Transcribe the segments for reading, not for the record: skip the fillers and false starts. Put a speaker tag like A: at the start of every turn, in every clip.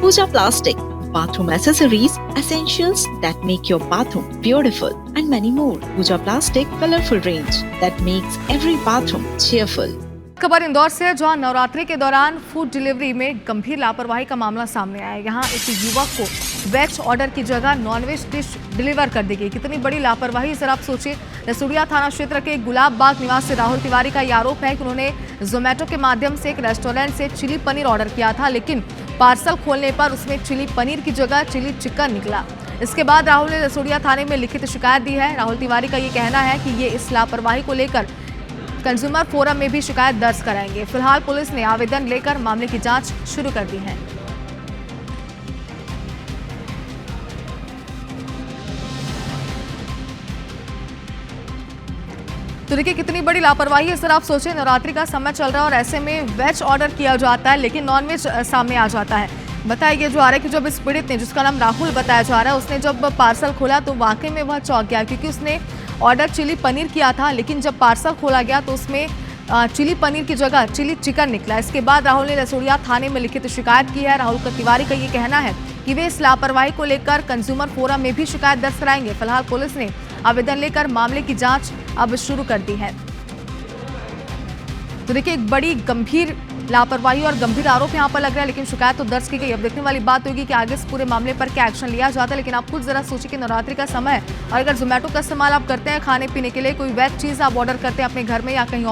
A: Pooja Plastic, bathroom accessories, essentials that make your bathroom beautiful, and many more. Pooja Plastic colorful range that makes every bathroom cheerful.
B: खबर इंदौर से है, जहां नवरात्रि के दौरान food delivery में गंभीर लापरवाही का मामला सामने आया। यहां एक युवक को वेज ऑर्डर की जगह नॉनवेज डिश डिलीवर कर दी गई। कितनी बड़ी लापरवाही, सर आप सोचिए। रसूड़िया थाना क्षेत्र के गुलाब बाग निवासी राहुल तिवारी का ये आरोप है कि उन्होंने जोमेटो के माध्यम से एक रेस्टोरेंट से चिली पनीर ऑर्डर किया था, लेकिन पार्सल खोलने पर उसमें चिली पनीर की जगह चिली चिकन निकला। इसके बाद राहुल ने रसूड़िया थाने में लिखित शिकायत दी है। राहुल तिवारी का ये कहना है कि ये इस लापरवाही को लेकर कंज्यूमर फोरम में भी शिकायत दर्ज कराएंगे। फिलहाल पुलिस ने आवेदन लेकर मामले की जांच शुरू कर दी है। तो देखिए कितनी बड़ी लापरवाही है, सर आप सोचें। नवरात्रि का समय चल रहा है और ऐसे में वेज ऑर्डर किया जाता है, लेकिन नॉनवेज सामने आ जाता है। बताया ये जो आ रहा है कि जब इस पीड़ित ने, जिसका नाम राहुल बताया जा रहा है, उसने जब पार्सल खोला तो वाकई में वह चौंक गया, क्योंकि उसने ऑर्डर चिली पनीर किया था, लेकिन जब पार्सल खोला गया तो उसमें चिली पनीर की जगह चिली चिकन निकला। इसके बाद राहुल ने रसूड़िया थाने में लिखित शिकायत की है। राहुल तिवारी का ये कहना है कि वे इस लापरवाही को लेकर कंज्यूमर फोरम में भी शिकायत दर्ज कराएंगे। फिलहाल पुलिस ने आवेदन लेकर मामले की जांच अब शुरू कर दी है। तो देखिए एक बड़ी गंभीर लापरवाही और गंभीर आरोप यहां पर लग रहा है, लेकिन शिकायत तो दर्ज की गई। अब देखने वाली बात होगी कि आगे इस पूरे मामले पर क्या एक्शन लिया जाता है। लेकिन आप खुद जरा सोचिए कि नवरात्रि का समय है और अगर जोमेटो का इस्तेमाल आप करते हैं खाने पीने के लिए, कोई वेज चीज़ आप ऑर्डर करते हैं अपने घर में या कहीं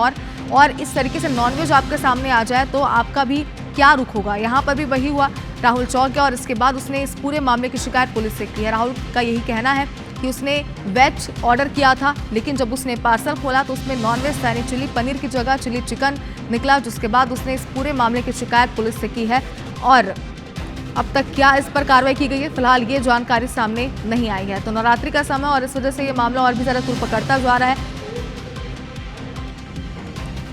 B: और इस तरीके से नॉनवेज आपके सामने आ जाए तो आपका भी क्या रुख होगा। यहाँ पर भी वही हुआ, राहुल चौंक गया और इसके बाद उसने इस पूरे मामले की शिकायत पुलिस से की है। राहुल का यही कहना है कि उसने वेज ऑर्डर किया था, लेकिन जब उसने पार्सल खोला तो उसमें नॉनवेज यानी चिली पनीर की जगह चिली चिकन निकला, जिसके बाद उसने इस पूरे मामले की शिकायत पुलिस से की है। और अब तक क्या इस पर कार्रवाई की गई है, फिलहाल ये जानकारी सामने नहीं आई है। तो नवरात्रि का समय और इस वजह से ये मामला और भी ज़्यादा तूल पकड़ता जा रहा है।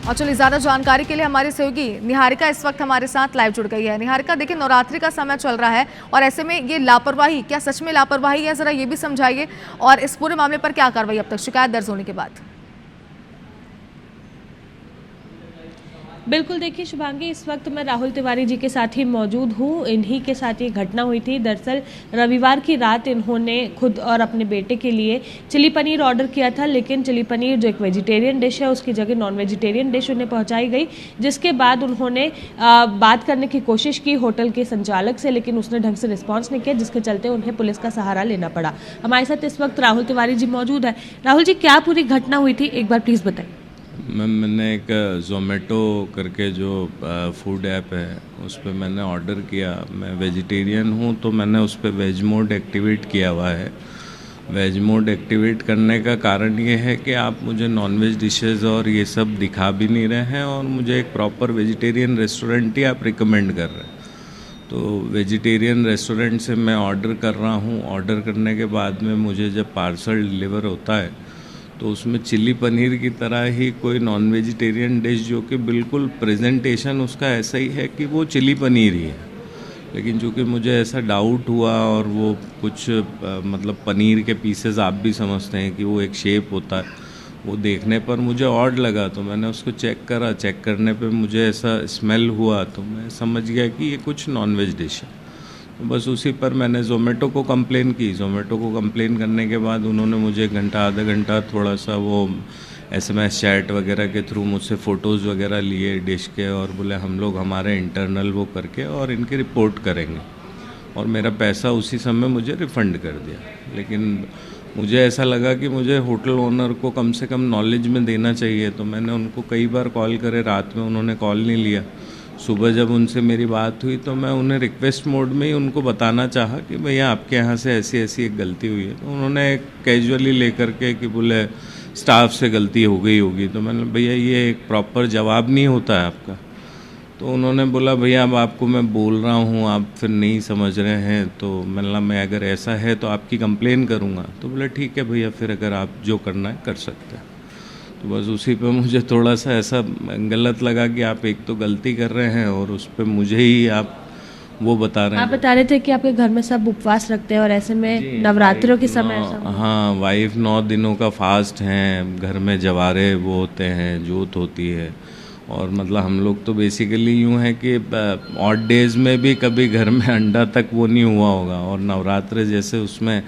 B: और चलिए ज़्यादा जानकारी के लिए हमारी सहयोगी निहारिका इस वक्त हमारे साथ लाइव जुड़ गई है। निहारिका, देखिए नवरात्रि का समय चल रहा है और ऐसे में ये लापरवाही, क्या सच में लापरवाही है, ज़रा ये भी समझाइए। और इस पूरे मामले पर क्या कार्रवाई अब तक शिकायत दर्ज होने के बाद?
C: बिल्कुल, देखिए शुभांगी, इस वक्त मैं राहुल तिवारी जी के साथ ही मौजूद हूँ। इन्हीं के साथ ये घटना हुई थी। दरअसल रविवार की रात इन्होंने खुद और अपने बेटे के लिए चिली पनीर ऑर्डर किया था, लेकिन चिली पनीर जो एक वेजिटेरियन डिश है उसकी जगह नॉन वेजिटेरियन डिश उन्हें पहुँचाई गई, जिसके बाद उन्होंने बात करने की कोशिश की होटल के संचालक से, लेकिन उसने ढंग से रिस्पॉन्स नहीं किया, जिसके चलते उन्हें पुलिस का सहारा लेना पड़ा। हमारे साथ इस वक्त राहुल तिवारी जी मौजूद है। राहुल जी, क्या पूरी घटना हुई थी, एक बार प्लीज़ बताइए।
D: मैंने एक जोमेटो करके जो फूड ऐप है उस पर मैंने ऑर्डर किया। मैं वेजिटेरियन हूँ तो मैंने उस पर वेज मोड एक्टिवेट किया हुआ है। वेज मोड एक्टिवेट करने का कारण ये है कि आप मुझे नॉनवेज डिशेस और ये सब दिखा भी नहीं रहे हैं और मुझे एक प्रॉपर वेजिटेरियन रेस्टोरेंट ही आप रिकमेंड कर रहे हैं। तो वेजिटेरियन रेस्टोरेंट से मैं ऑर्डर कर रहा हूँ। ऑर्डर करने के बाद में मुझे जब पार्सल डिलीवर होता है तो उसमें चिली पनीर की तरह ही कोई नॉन वेजिटेरियन डिश, जो कि बिल्कुल प्रेजेंटेशन उसका ऐसा ही है कि वो चिली पनीर ही है, लेकिन चूँकि मुझे ऐसा डाउट हुआ और वो कुछ मतलब पनीर के पीसेस आप भी समझते हैं कि वो एक शेप होता है, वो देखने पर मुझे ऑड लगा तो मैंने उसको चेक करा। चेक करने पे मुझे ऐसा स्मेल हुआ तो मैं समझ गया कि ये कुछ नॉनवेज डिश है। तो बस उसी पर मैंने ज़ोमेटो को कंप्लेन की। ज़ोमेटो को कंप्लेन करने के बाद उन्होंने मुझे एक घंटा आधा घंटा थोड़ा सा वो SMS चैट वगैरह के थ्रू मुझसे फ़ोटोज़ वगैरह लिए डिश के, और बोले हम लोग हमारे इंटरनल वो करके और इनकी रिपोर्ट करेंगे, और मेरा पैसा उसी समय मुझे रिफ़ंड कर दिया। लेकिन मुझे ऐसा लगा कि मुझे होटल ओनर को कम से कम नॉलेज में देना चाहिए, तो मैंने उनको कई बार कॉल करे, रात में उन्होंने कॉल नहीं लिया। सुबह जब उनसे मेरी बात हुई तो मैं उन्हें रिक्वेस्ट मोड में ही उनको बताना चाहा कि भैया आपके यहाँ से ऐसी ऐसी एक गलती हुई है। तो उन्होंने कैजुअली लेकर के कि बोले स्टाफ से गलती हो गई होगी। तो मैंने भैया ये एक प्रॉपर जवाब नहीं होता है आपका। तो उन्होंने बोला भैया अब आपको मैं बोल रहा हूँ, आप फिर नहीं समझ रहे हैं। तो मैं अगर ऐसा है तो आपकी कंप्लेन करूँगा। तो बोला ठीक है भैया, फिर अगर आप जो करना है कर सकते हैं। तो बस उसी पे मुझे थोड़ा सा ऐसा गलत लगा कि आप एक तो गलती कर रहे हैं और उस पर मुझे ही आप वो बता रहे हैं।
C: आप बता रहे थे कि आपके घर में सब उपवास रखते हैं और ऐसे में नवरात्रों के समय ऐसा।
D: हाँ, वाइफ 9 दिनों का फास्ट हैं, घर में जवारे वो होते हैं, जोत होती है, और मतलब हम लोग तो बेसिकली यूँ है कि ऑड डेज़ में भी कभी घर में अंडा तक वो नहीं हुआ होगा, और नवरात्र जैसे उसमें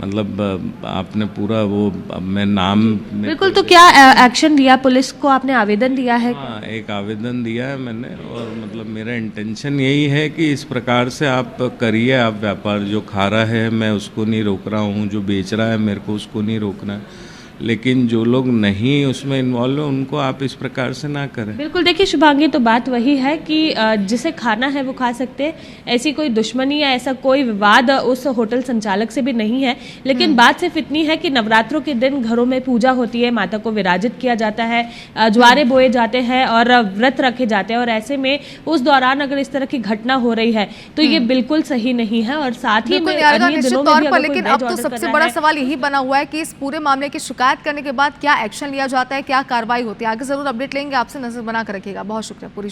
D: मतलब आपने पूरा वो मैं नाम में
C: बिल्कुल, तो क्या एक्शन लिया पुलिस को, आपने आवेदन दिया है?
D: हाँ, एक आवेदन दिया है मैंने, और मतलब मेरा इंटेंशन यही है कि इस प्रकार से आप करिए, आप व्यापार जो खा रहा है मैं उसको नहीं रोक रहा हूँ, जो बेच रहा है मेरे को उसको नहीं रोकना है, लेकिन जो लोग नहीं उसमें इन्वॉल्व है उनको आप इस प्रकार से ना करें।
C: बिल्कुल, देखिए शुभांगी, तो बात वही है कि जिसे खाना है वो खा सकते हैं, ऐसी कोई दुश्मनी या ऐसा कोई विवाद उस होटल संचालक से भी नहीं है, लेकिन बात सिर्फ इतनी है कि नवरात्रों के दिन घरों में पूजा होती है, माता को विराजित किया जाता है, ज्वारे बोए जाते हैं और व्रत रखे जाते हैं, और ऐसे में उस दौरान अगर इस तरह की घटना हो रही है तो ये बिल्कुल सही नहीं है। और साथ ही में अन्य दिनों में भी अगर
B: लेकिन
C: कोई
B: अब
C: वेज
B: तो
C: ऑर्डर
B: सबसे
C: करना
B: बड़ा
C: है,
B: सवाल यही बना हुआ है कि इस पूरे मामले की शिकायत करने के बाद क्या एक्शन लिया जाता है, क्या कार्रवाई होती है। आगे जरूर अपडेट लेंगे आपसे, नजर बना कर रखिएगा। बहुत शुक्रिया पूरी